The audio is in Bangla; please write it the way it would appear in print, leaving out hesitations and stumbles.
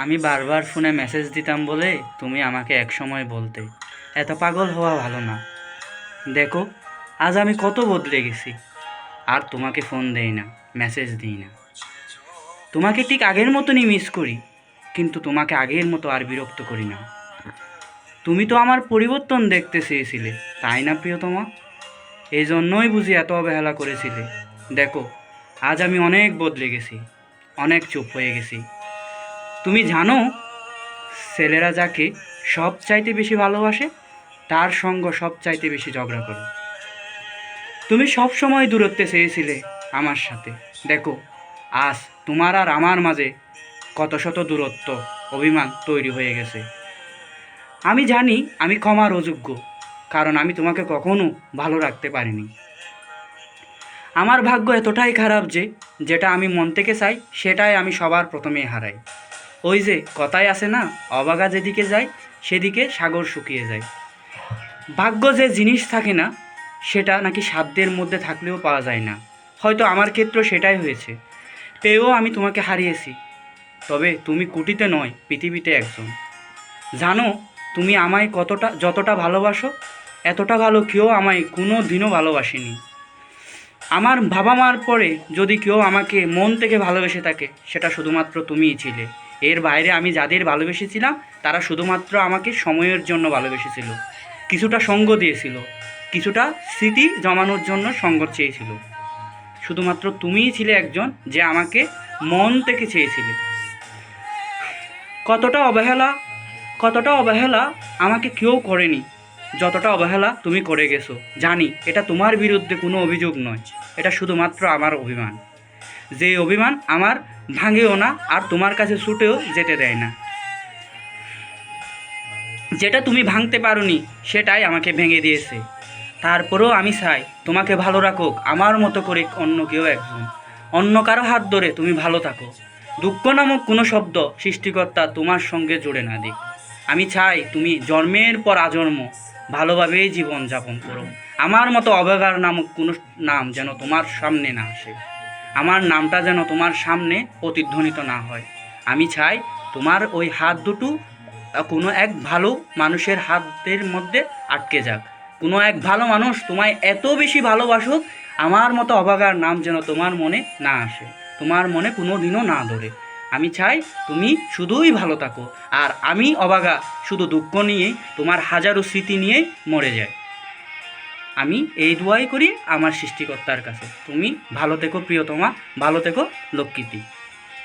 আমি বারবার ফোনে মেসেজ দিতাম বলে তুমি আমাকে একসময় বলতে এত পাগল হওয়া ভালো না। দেখো, আজ আমি কত বদলে গেছি। আর তোমাকে ফোন দেই না, মেসেজ দিই না। তোমাকে ঠিক আগের মতনই মিস করি, কিন্তু তোমাকে আগের মতো আর বিরক্ত করি না। তুমি তো আমার পরিবর্তন দেখতে চেয়েছিলে, তাই না প্রিয়তমা? এই জন্যই বুঝি এত অবহেলা করেছিলে। দেখো, আজ আমি অনেক বদলে গেছি, অনেক চুপ হয়ে গেছি। তুমি জানো, ছেলেরা যাকে সবচাইতে বেশি ভালোবাসে তার সঙ্গ সবচাইতে বেশি ঝগড়া করে। তুমি সব সময় দূরত্বে চেয়েছিলে আমার সাথে। দেখো, আজ তোমার আর আমার মাঝে কত শত দূরত্ব, অভিমান তৈরি হয়ে গেছে। আমি জানি আমি ক্ষমার অযোগ্য, কারণ আমি তোমাকে কখনো ভালো রাখতে পারিনি। আমার ভাগ্য এতটাই খারাপ যে যেটা আমি মন থেকে চাই সেটাই আমি সবার প্রথমেই হারাই। ওই যে কথায় আছে না, অবাগা যেদিকে যায় সেদিকে সাগর শুকিয়ে যায়। ভাগ্য যে জিনিস থাকে না সেটা নাকি সাধ্যের মধ্যে থাকলেও পাওয়া যায় না। হয়তো আমার ক্ষেত্রে সেটাই হয়েছে। পেয়েও আমি তোমাকে হারিয়েছি, তবে তুমি কোটিতে নয়, পৃথিবীতে একজন। জানো, তুমি আমায় যতটা ভালোবাসো, এতটা ভালো কেউ আমায় কোনো দিনও ভালোবাসেনি। আমার বাবা মার পরে যদি কেউ আমাকে মন থেকে ভালোবেসে থাকে, সেটা শুধুমাত্র তুমিই ছিলে। এর বাইরে আমি যাদের ভালোবেসেছিলাম তারা শুধুমাত্র আমাকে সময়ের জন্য ভালোবেসেছিল, কিছুটা সঙ্গ দিয়েছিল, কিছুটা স্মৃতি জমানোর জন্য সঙ্গ চেয়েছিল। শুধুমাত্র তুমিই ছিলে একজন যে আমাকে মন থেকে চেয়েছিলে। কতটা অবহেলা, কতটা অবহেলা আমাকে কেউ করেনি যতটা অবহেলা তুমি করে গেছো। জানি এটা তোমার বিরুদ্ধে কোনো অভিযোগ নয়, এটা শুধুমাত্র আমার অভিমান। যে অভিমান আমার ভাঙেও না আর তোমার কাছে ছুটেও যেতে দেয় না। যেটা তুমি ভাঙতে পারোনি সেটাই আমাকে ভেঙে দিয়েছে। তারপরেও আমি চাই তোমাকে ভালো রাখুক আমার মতো করে অন্য কেউ একজন, অন্য কারো হাত ধরে তুমি ভালো থাকো। দুঃখ নামক কোনো শব্দ সৃষ্টিকর্তা তোমার সঙ্গে জুড়ে না দিক। আমি চাই তুমি জন্মের পর আজন্ম ভালোভাবেই জীবন যাপন করো। আমার মতো অবহেলা নামক কোনো নাম যেন তোমার সামনে না আসে, আমার নামটা যেন তোমার সামনে প্রতিধ্বনিত না হয়। আমি চাই তোমার ওই হাত দুটো কোনো এক ভালো মানুষের হাতের মধ্যে আটকে যাক। কোনো এক ভালো মানুষ তোমায় এত বেশি ভালোবাসুক, আমার মতো অভাগার নাম যেন তোমার মনে না আসে, তোমার মনে কোনো দিনও না ধরে। আমি চাই তুমি শুধুই ভালো থাকো, আর আমি অভাগা শুধু দুঃখ নিয়েই, তোমার হাজারো স্মৃতি নিয়েই মরে যাই। আমি এই দোয়াই করি আমার সৃষ্টিকর্তার কাছে, তুমি ভালো থেকো প্রিয়তমা, ভালো থেকো লক্ষ্মীটি।